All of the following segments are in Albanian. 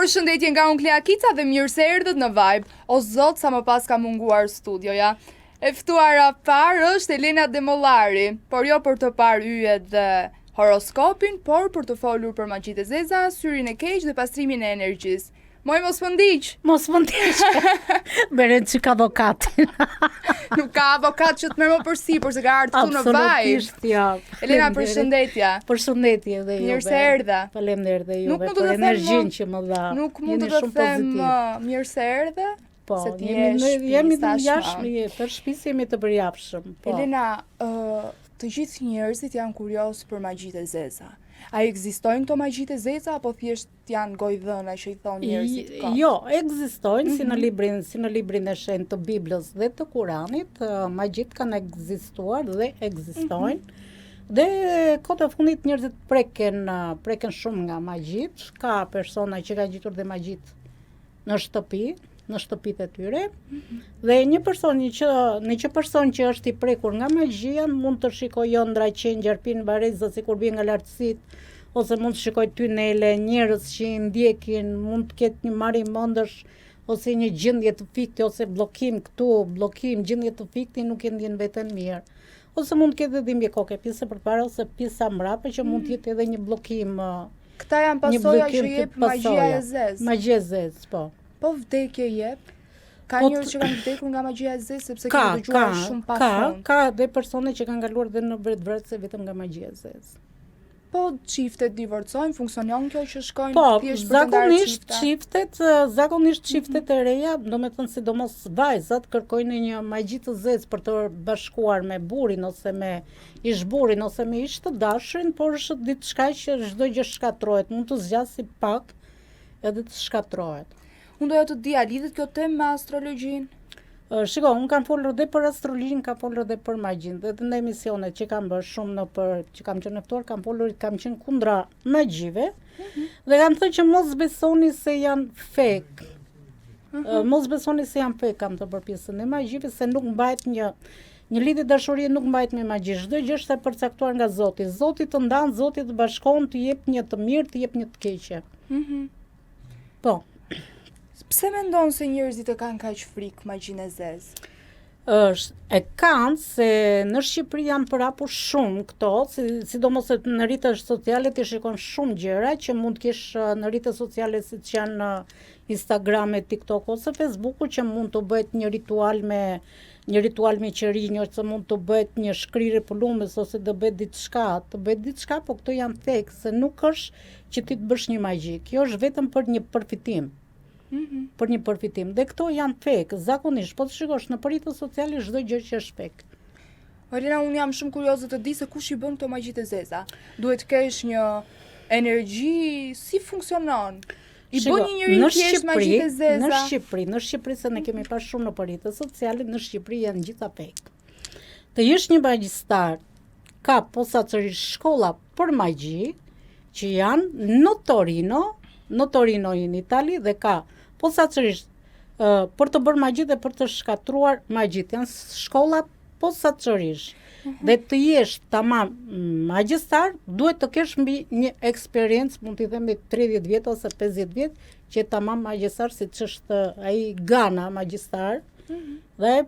Përshëndetje nga unë Klea Kica dhe mirë se erdhët në Vibe. O zot, sa më pas ka munguar studioja. E ftuara parë është Elena Demollari, por jo për të parë yjet dhe horoskopin, por për të folur për magjitë e zeza, syrin e keq dhe pastrimin e energjisë. Moj mos më ndiq. Mos më ndiq. Beren që ka avokatin. Nuk ka avokat që të merr më përsipër se ka ardhur këtu në Vibe. Absolutisht, ja. Elena, përshëndetje. Përshëndetje dhe juve. Mirë se erdha. Faleminderit dhe juve për energjinë që më dha. Nuk mund të them mirë se erdhe. Po, jemi të jashtëm, për shtëpisë jemi të përjapshëm. Po. Elena, të gjithë njerëzit janë kurioz për magjitë e zeza. A ekzistojnë këto magjitë e zeza apo thjesht janë gojdhëna që i thonë njerëzit kot? Jo, ekzistojnë si në librin e shenjtë të Biblës dhe të Kuranit, magjitë kanë ekzistuar dhe ekzistojnë. Dhe kohët e fundit njerëzit preken shumë nga magjitë, ka persona që ka gjetur dhe magjitë në shtëpitë e tyre. Dhe një person që është i prekur nga magjia mund të shikojë ëndra, qenj, arpin, vareza sikur bien nga lartësitë, ose mund të shikojë tunele, njerëz që i ndjekin, mund të ketë një marrje mendësh ose një gjendje të fikti ose bllokim, gjendje të fikti, nuk e ndjen veten mirë. Ose mund të ketë edhe dhimbje koke, pjesa përpara ose pjesa mbrapa që mund të jetë edhe një bllokim. Këta janë pasoja që jep magjia e zezë. Magjia e zezë, po. Po vdekje jep? Ka njerëz që kanë vdekur nga magjia e zezë sepse kanë dëgjuar shumë pa fund. Ka dhe persone që kanë kaluar dhe në vretëse vetëm nga magjia e zezë. Po çiftet divorcojnë, funksionon kjo që shkojnë thjesht për të ndarë zakonisht çiftet e reja, domethënë sidomos vajzat kërkojnë një magji të zezë për të bashkuar me burrin ose me ish-burrin ose me ish të dashurin, por është diçka që çdo gjë shkatrohet, mund të zgjasë pak edhe të shkatrohet. Unë doja të dija, lidhet kjo temë me astrologjinë? Shiko, unë kam folur dhe për astrologjinë, kam folur dhe për magjinë, dhe në emisionet që kam bërë shumë që kam qenë ftuar, kam qenë kundra magjive, dhe kam thënë që mos besoni se janë fake. Mos besoni se janë fake, kam të për pjesën e magjive, se nuk mbajt një lidhje dashurie nuk mbajt me magji. Çdo gjë është e përcaktuar nga Zoti. Zoti të ndan, Zoti të bashkon, të jep një të mirë, të jep një të keqe. Po. Pse mendon se njerëzit e kanë kaq frikë magjinë e zezë? E kanë se në Shqipëri janë përhapur shumë këto, sidomos në rrjetet sociale ti shikon shumë gjëra që mund të kesh në rrjetet sociale siç janë Instagram, TikTok ose Facebook, që mund të bëhet një ritual me qërinj, ose mund të bëhet një shkrirje pulumes ose të bëhet diçka, po këto janë fake, se nuk është që ti të bësh një magji. Kjo është vetëm për një përfitim. Për një përfitim. Dhe këto janë fake, zakonisht, po të shikosh në rrjetet sociale çdo gjë që është fake. Elena, unë jam shumë kurioze të di se kush i bën këto magjitë e zeza. Duhet të kesh një energji, si funksionon? I bën një njeri thjesht magjitë e zeza? Në Shqipëri se ne kemi pas shumë në rrjetet sociale, në Shqipëri janë gjitha fake. Të jesh një magjistar, ka posaçërisht shkolla për magji që janë në Torino in Itali, dhe ka posaçërisht për të bërë magji dhe për të shkatruar magjit. Janë shkolla posaçërisht. Dhe të jesh tamam magjistar, duhet të kesh mbi një eksperiencë, mund t'i themi 30 vjet ose 50 vjet, që tamam magjistar, siç është ai Gana magjistar. Dhe e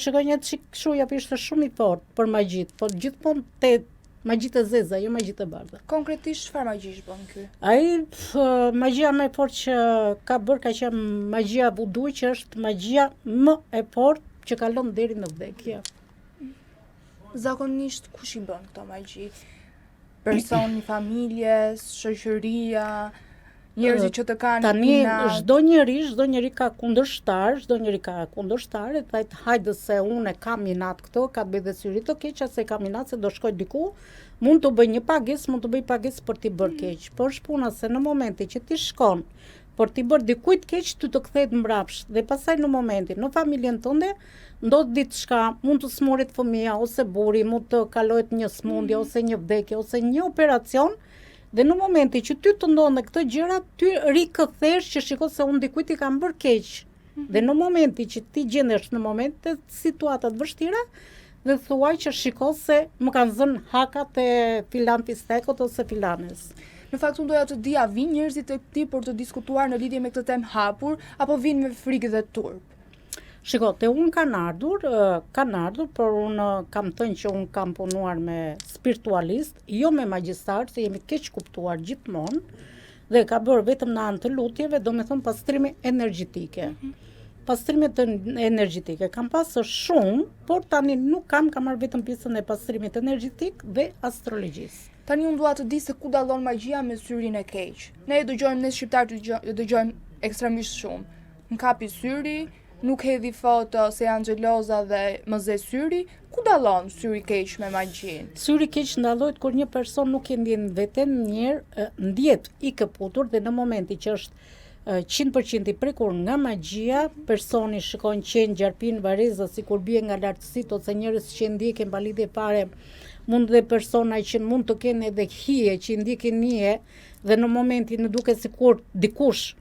shikoj një çik kështu, ja ishte shumë i fortë për magjit, por gjithmonë te magjitë e zeza, jo magjitë e bardha. Konkretisht çfarë magjish bën ky? Ai magjia më e fortë që ka bërë ka qenë magjia vudu, që është magjia më e fortë që kalon deri në vdekje. Zakonisht kush i bën këto magji? Personi, familjes, shoqëria, njerëzit që të kanë tani çdo njeri ka kundërshtar, e thajt hajde se unë kam inat këto, ka të bëj dhe syri të keqa, se kam inat se do shkoj diku, mund të bëj një pagesë, mund të bëj pagesë për t'i bërë keq. Por është puna se në momenti që ti shkon për t'i bërë dikujt keq, ty të kthehet mbrapsht, dhe pastaj në momentin në familjen tënde ndodh diçka, mund të smuret fëmia ose burri, mund të kalohet një smundje ose një vdekje ose një operacion. Dhe në momenti që ty të ndonë këto gjëra, ty rikëthesh që shiko se unë dikujt i kam bërë keq. Dhe në momenti që ti gjendesh në momente situatat vështira, dhe thuaj që shiko se më kanë zënë hakat e filan pistekut ose filanes. Në fakt unë doja të dija, vinë njerëzit e ti për të diskutuar në lidhje me këtë temë hapur, apo vinë me frikë dhe turp? Shiko, te unë kanë ardhur, por unë kam thënë që unë kam punuar me spiritualist, jo me magjistar, se jemi keq kuptuar gjithmonë, dhe ka bërë vetëm në anë të lutjeve, do me thënë pastrime energjetike. Pastrimet energjetike kam pasur shumë, por tani nuk kam marrë vetëm pjesën e pastrimit energjetik dhe astrologjisë. Tani unë dua të di se ku dallon magjia me syrin e keq. Ne dëgjojmë, ne shqiptarë dëgjojmë ekstremisht shumë. M'kapi syri, nuk hedhi foto se janë xheloza dhe më ze syri. Ku dallon syri keq me magjinë? Syri keq ndallohet kur një person nuk e ndjen veten mirë, ndjet i këputur dhe në momenti që është 100% i prekur nga magjia, personi shikon qenë, gjarpin, vareza, si kur bie nga lartësit, ose njerëz që ndjekin pa lidhje fare, mund dhe persona që mund të kenë edhe hije, që ndjekin nije, dhe në momentin në duke si kur dikush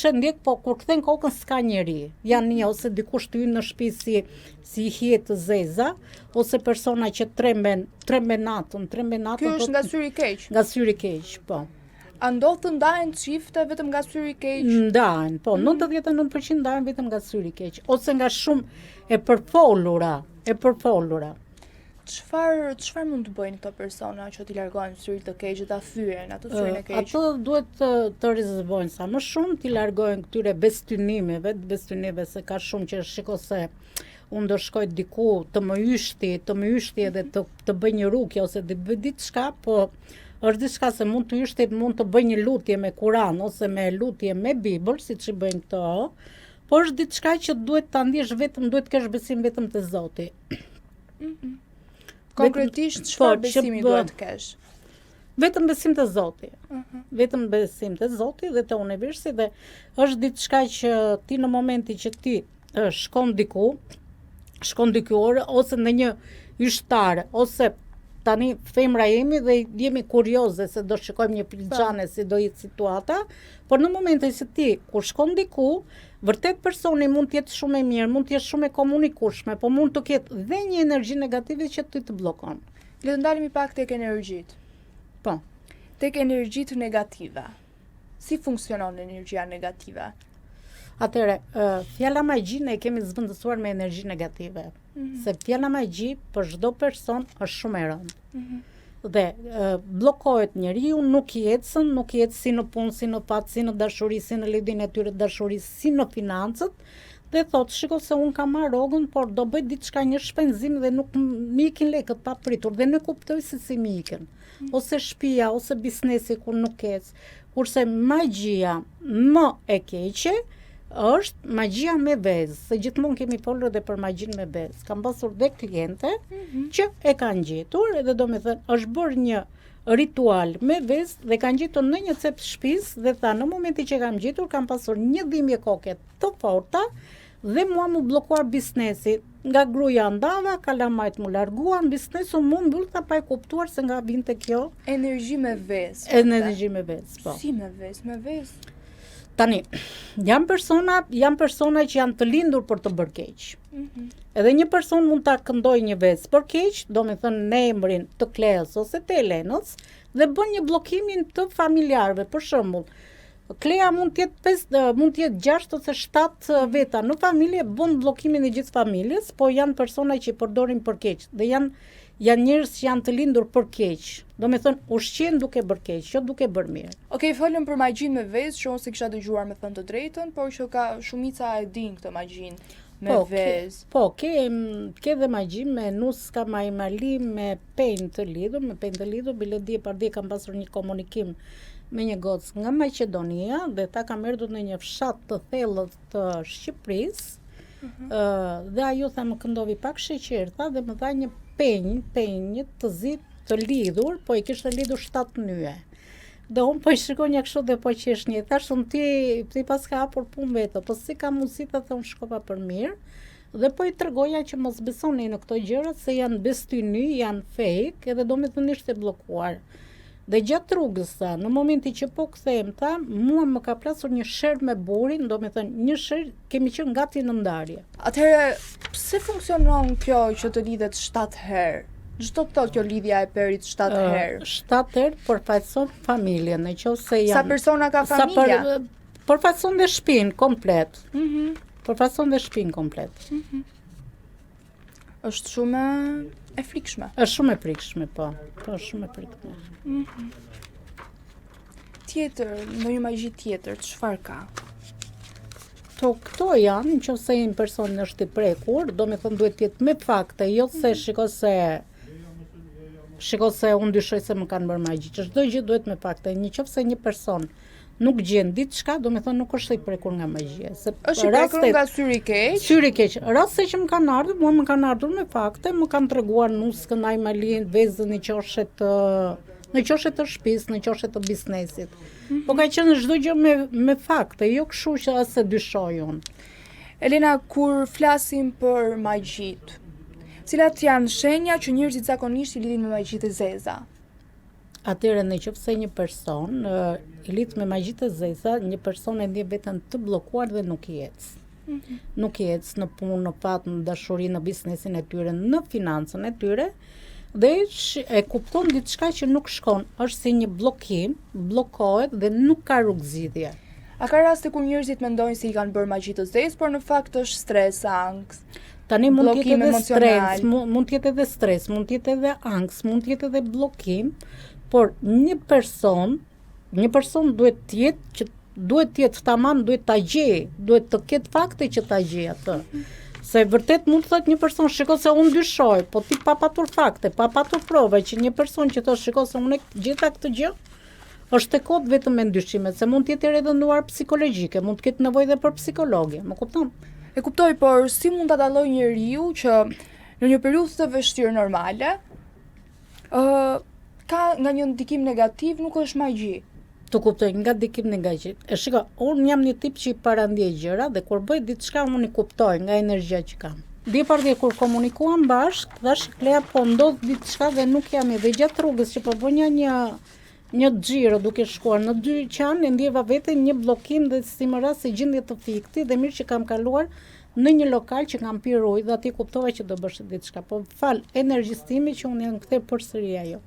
e ndjek, po kur kthen kokën s'ka njeri, janë një, ose dikush të hynë në shtëpi si hije të zeza, ose persona që tremben natën. Kjo është nga syri keq? Nga syri keq, po. A ndodh të ndahen çifte vetëm nga syri keq? Ndahen, po, 99% ndahen vetëm nga syri keq, ose nga shumë e përfolura. Çfarë mund të bëjnë këto persona që t'i largojnë syrit të keq, ta thyen atë syrin e keq? Ato duhet të rezervojnë sa më shumë, t'i largojnë këtyre bestynimeve, se ka shumë që shiko se unë do shkoj diku të më yshti edhe të bëj një rukje ose të bëj diçka, po është diçka se mund të yshti, mund të bëj një lutje me Kur'an ose me lutje me Bibël, siç i bëjnë këto, por është diçka që duhet ta ndjesh vetëm, duhet të kesh besim vetëm te Zoti. Konkretisht çfarë besimi duhet të kesh? Vetëm besim te Zoti. Vetëm besim te Zoti dhe te universi, dhe është diçka që ti në momentin që ti shkon diku ose në një yshtar, ose tani femra jemi dhe jemi kurioze se do shikojmë një filxhane si do jetë situata, por në momentin që ti kur shkon diku, vërtet personi mund të jetë shumë e mirë, mund të jetë shumë e komunikueshme, po mund të ketë dhe një energji negative që ti të bllokon. Le të ndalemi pak tek energjitë. Po. Tek energjitë negative. Si funksionon energjia negative? Atëre, fjala magji ne kemi zvendësuar me energji negative. Se fjala magji për çdo person është shumë e rëndë. Dhe bllokohet njeriu, nuk jetë si në punë, si në fat, si në dashuri, si në lidhjen e tyre dashurisë, si në financët, dhe thotë, shiko se unë kam marrë rrogën, por do bëj diçka, një shpenzim dhe nuk më ikin lekët pa pritur, dhe nuk kuptoj se si më ikin. Ose shtëpia, ose biznesi kur nuk ec. Kurse magjia më e keqe është magjia me vezë, se gjithmonë kemi folur edhe për magjinë me vezë. Kam pasur dhe kliente që e kanë gjetur, edhe do me thënë, është bërë një ritual me vezë dhe kanë gjetur në një cep shtëpisë dhe tha, në momentin që kam gjetur, kam pasur një dhimbje koke të forta dhe mua mu bllokuar biznesi. Nga gruaja ndava, kalamajt mu larguan, biznesu mu mbyllta pa e kuptuar se nga vinte kjo energji me vezë. Energji me vezë, po. Si me vezë? Me vezë? Tani, janë persona që janë të lindur për të bërë keq. Edhe një person mund ta këndojë një vezë për keq, do me thënë në emrin të Kleës ose të Elenës, dhe bën një bllokimin të familjarëve. Për shembull, Klea mund të jetë 6 ose 7 veta në familje, bën bllokimin e gjithë familjes, po janë persona që i përdorin për keq dhe janë njerëz që janë të lindur për keq. Do me thënë, ushqen duke bërë keq, jo duke bërë mirë. Okej, folëm për magjinë me vezë, që unë se kisha dëgjuar me thënë të drejtën, por që ka shumica e din këtë magjinë me vezë. Ke dhe magji me nuska, majmali, me penjë të lidhur, bile dje par dje kam pasur një komunikim me një gocë nga Maqedonia dhe ta kam erdhur në një fshat të thellët të Shqipërisë. Dhe ajo tha më këndovi pak sheqer, tha, dhe më dha një penjë të zi të lidhur, po i kishte lidhur 7 nyje. Dhe unë po i shikoja kështu dhe po qesh një, thash unë ti pas ka hapur punë vetë, po si ka mundësi të thonë shkova për mirë, dhe po i tregoja që mos besoni në këto gjëra se janë bestyny, janë fake, edhe do me thënë ishte bllokuar. Dhe gjatë rrugës, në momenti që po kthehem, mua më ka plasur një sherr me burin, do me thënë një sherr kemi qenë gati në ndarje. Atëherë, pse funksionon kjo që të lidhet 7 herë? Çdo të thotë kjo lidhja e perit 7 herë? 7 herë përfaqëson familjen, nëse janë... Sa persona ka familja? Përfaqëson dhe shtëpinë komplet. Përfaqëson dhe shtëpinë komplet. Është shumë e frikshme. Është shumë e frikshme, po. Po, shumë e frikshme. Tjetër, ndonjë magji tjetër, çfarë ka? Këto janë, nëse një person është i prekur, do me thënë duhet të jetë me fakte, jo se shiko se unë dyshoj se më kanë bërë magji, që çdo gjë duhet me fakte. Nëse një person nuk gjen diçka, do me thënë nuk është i prekur nga magjia. Është i prekur nga syri i keq? Syri i keq. Raste që më kanë ardhur, mua më kanë ardhur me fakte, më kanë treguar nuskën, ajmalin, vezën në qoshet të shtëpisë, në qoshet të biznesit. Po ka qenë çdo gjë me fakte, jo kështu që as e dyshoj unë. Elena, kur flasim për magjit, cilat janë shenja që njerëzit zakonisht i lidhin me magjitë e zeza? Atëherë, nëse një person i lidh me magjitë e zeza, një person e ndjen veten të bllokuar dhe nuk i ec. Nuk i ec në punë, në fat, në dashuri, në biznesin e tyre, në financën e tyre, dhe e kupton diçka që nuk shkon, është si një bllokim, bllokohet dhe nuk ka rrugëzgjidhje. A ka raste kur njerëzit mendojnë se i kanë bërë magji të zezë, por në fakt është stres, angst, tani mund të jetë edhe emocional. stres, mund të jetë edhe stres, mund të jetë edhe angst, mund të jetë edhe bllokim, por një person duhet të jetë tamam, duhet ta gjej, duhet të ketë fakte që ta gjej atë. Se vërtet mund të thotë një person, shiko se unë dyshoj, po ti pa patur fakte, pa patur prova që një person që thotë shiko se unë gjeta këtë gjë, është e kot vetëm me ndyshimet, se mund të jetë edhe nduar psikologjike, mund të ketë nevojë edhe për psikologje, më kupton? E kuptoj, por si mund ta dallojë njeriu që në një periudhë të vështirë normale, ka nga një ndikim negativ, nuk është magji. Të kuptoj, nga ndikim negativ. Shiko, unë jam një tip që i parandjej gjëra dhe kur bëj diçka unë i kuptoj nga energjia që kam. Dje kur komunikuam bashkë, thash Klea, po ndodh diçka dhe nuk jam dhe gjatë rrugës që po bënja një xhiro duke shkuar në dyqan, e ndjeva veten një bllokim dhe si më rast si gjendje të fikti dhe mirë që kam kaluar në një lokal që kam pirë ujë dhe aty kuptova që do bësh diçka. Po fal energjisë time që unë jam kthyer përsëri ajo.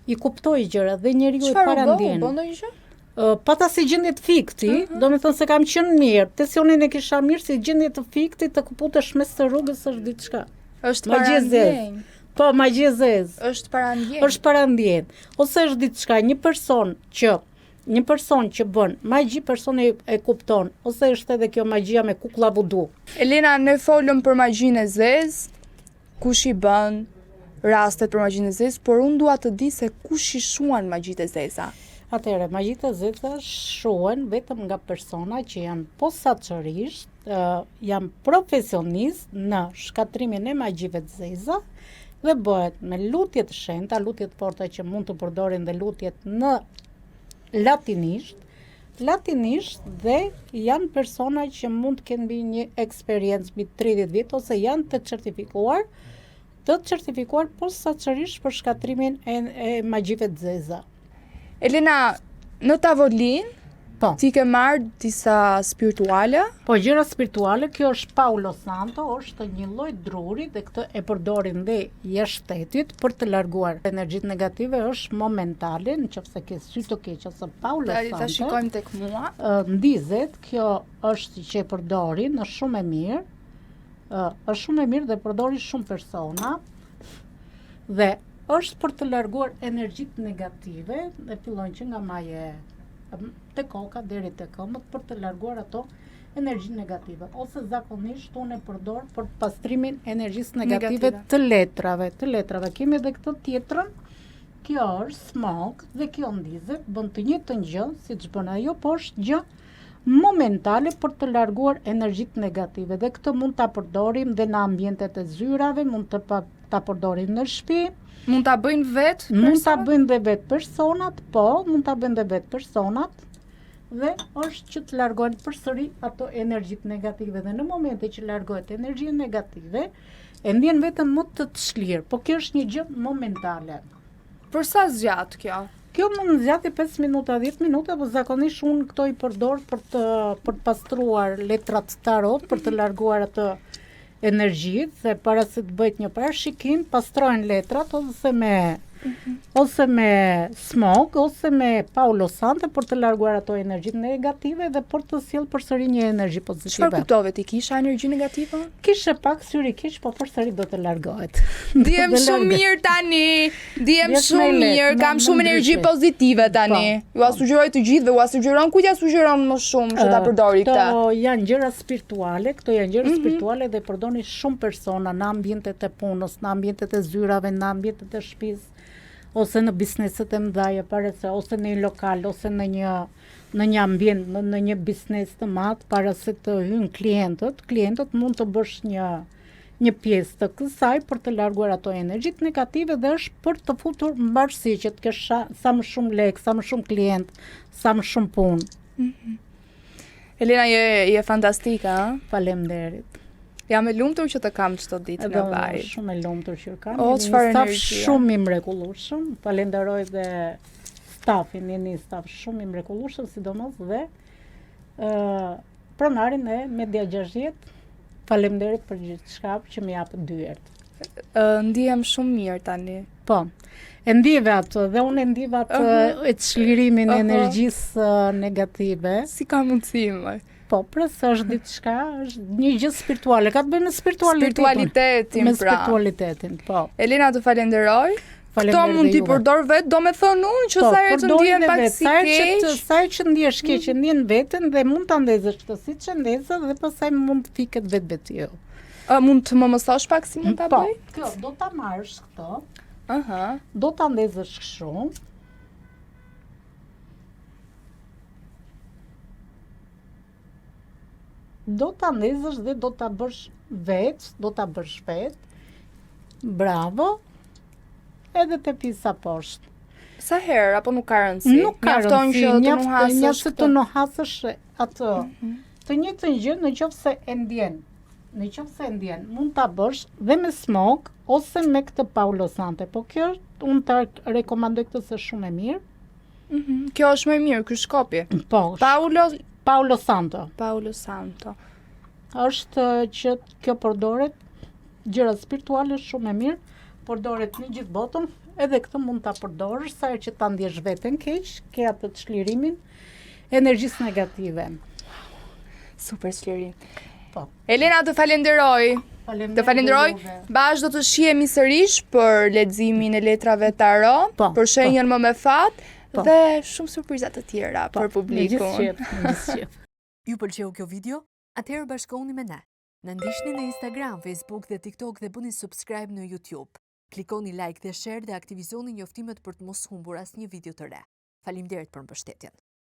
I kuptoj gjëra dhe njeriu e parandjen. Çfarë bën ndonjë gjë? Pata si gjendje të fikti, do me thënë se kam qenë mirë, tensionin e kisha mirë, si gjendje të fikti të këputesh mes të rrugës është diçka. Është parandjen. Po, magji e zezë. Është parandjen. Është parandjen. Ose është diçka, një person që bën magji, personi e kupton, ose është edhe kjo magjia me kukulla vudu. Elena, ne folëm për magjinë e zezë, kush i bën, rastet për magjinë e zezë, por unë dua të di se kush i shuan magjitë e zeza. Atëherë, magjitë e zeza shohen vetëm nga persona që janë posaçërisht, janë profesionist në shkatrimin e magjive të zeza dhe bëhet me lutje të shenjta, lutje të forta që mund të përdorin dhe lutjet në latinisht dhe janë persona që mund të kenë mbi një eksperiencë mbi 30 vjet ose janë të certifikuar posaçërisht për shkatrimin e magjive të zeza. Elena, në tavolin, ti ke marrë disa spirituale? Po, gjëra spirituale, kjo është Paulo Santo, është një lloj druri dhe këtë e përdorin dhe jashtë shtetit për të larguar energjitë negative, është momentale, nëse ke sy të keq ose Paulo Santo. Ta shikojmë tek mua. Ndizet, kjo është që e përdorin, është shumë e mirë dhe përdorin shumë persona dhe është për të larguar energjitë negative dhe fillon që nga maje te koka deri te këmbët për të larguar ato energji negative. Ose zakonisht unë e përdor për pastrimin e energjisë negative të letrave. Kemi edhe këtë tjetrën, kjo është smog dhe kjo ndizet, bën të njëjtën gjë, siç bën ajo, po është gjë momentale për të larguar energjitë negative. Dhe këtë mund ta përdorim dhe në ambientet e zyrave, mund ta përdorim në shtëpi. Mund ta bëjnë vetë? Mund ta bëjnë dhe vetë personat, po, mund ta bëjnë dhe vetë personat dhe është që të largohen përsëri ato energjitë negative dhe në momente që largohet energjia negative, e ndjen veten më të çlirë, po kjo është një gjë momentale. Për sa zgjat kjo? Kjo mund zgjati 5 minuta, 10 minuta, po zakonisht unë këto i përdor për të pastruar letrat tarot, për të larguar atë energji, se para se të bëjt një parashikim, pastrojnë letrat ose me smog, ose me Paulo Sante për të larguar ato energjitë negative dhe për të sjellë përsëri një energji pozitive. Çfarë kuptove ti, kisha energji negative? Kishe pak syri kish, po përsëri do të largohet. Ndihem shumë mirë tani. Ndihem shumë mirë, kam shumë energji pozitive tani. Ju sugjeroj të gjithëve, u sugjeron kujt ja sugjeron më shumë që ta përdori këtë. Këto janë gjëra spirituale, dhe përdorni shumë persona në ambientet e punës, në ambientet e zyrave, në ambientet e shtëpisë, ose në bizneset e mëdha, ose në një lokal, ose në një ambient, në një biznes të madh, para se të hyjnë klientët mund të bësh një pjesë të kësaj për të larguar ato energjitë negative dhe është për të futur mbarësi që të kesh sa më shumë lekë, sa më shumë klient, sa më shumë punë. Elena, je fantastike, ha? Faleminderit. Jam e lumtur që të kam çdo ditë në vaj. Shumë e lumtur që kam. Çfarë energjie. Shumë i mrekullueshëm. Falenderoj dhe stafin, një staf shumë i mrekullueshëm, sidomos dhe pronarin e Media 60. Faleminderit për gjithçka që më jap dyert. Ndihem shumë mirë tani. Po. E ndive atë dhe unë e ndiva atë e çlirimin e energjisë negative. Si ka mundësi më? Po, presë është diçka, është një gjë spirituale, ka të bëjë me spiritualitetin, me spiritualitetin, po. Elena, të falenderoj. Këto mund t'i përdor vetë, do me thënë unë që sa herë që ndihem pak si keq. Sa herë që ndihesh keq, që ndjen veten dhe mund ta ndezësh këtë siç e ndeza dhe pastaj mund të fiket vetë. Mund të më mësosh pak si mund ta bëj? Po, kjo do ta marrësh këto. Aha. Do ta ndezësh kështu. Do ta ndezësh dhe do ta bësh vetë. Bravo. Edhe te pisa poshtë. Sa herë apo nuk ka rëndësi? Nuk ka rëndësi, njëftë të nuhasësh atë. Të njëjtën gjë nëse e ndjen. Mund ta bësh dhe me smog ose me këtë Paulo Sante, po kjo unë ta rekomandoj këtë se shumë e mirë. Kjo është më e mirë, ky shkopi. Po. Paulo Santo. Është që kjo përdoret gjëra spirituale shumë e mirë, përdoret në gjithë botën, edhe këtë mund ta përdorësh sa herë që ta ndjesh veten keq, ke atë çlirimin energjisë negative. Super çlirim. Po. Elena, të falenderoj. Bash do të shihemi sërish për leximin e letrave tarot, për shenjën më me fat. Dhe shumë surpriza të tjera për publikun. Ju pëlqeu kjo video? Atëherë bashkohuni me ne. Na ndiqni në Instagram, Facebook dhe TikTok dhe bëni subscribe në YouTube. Klikoni like dhe share dhe aktivizoni njoftimet për të mos humbur asnjë video të re. Faleminderit për mbështetjen.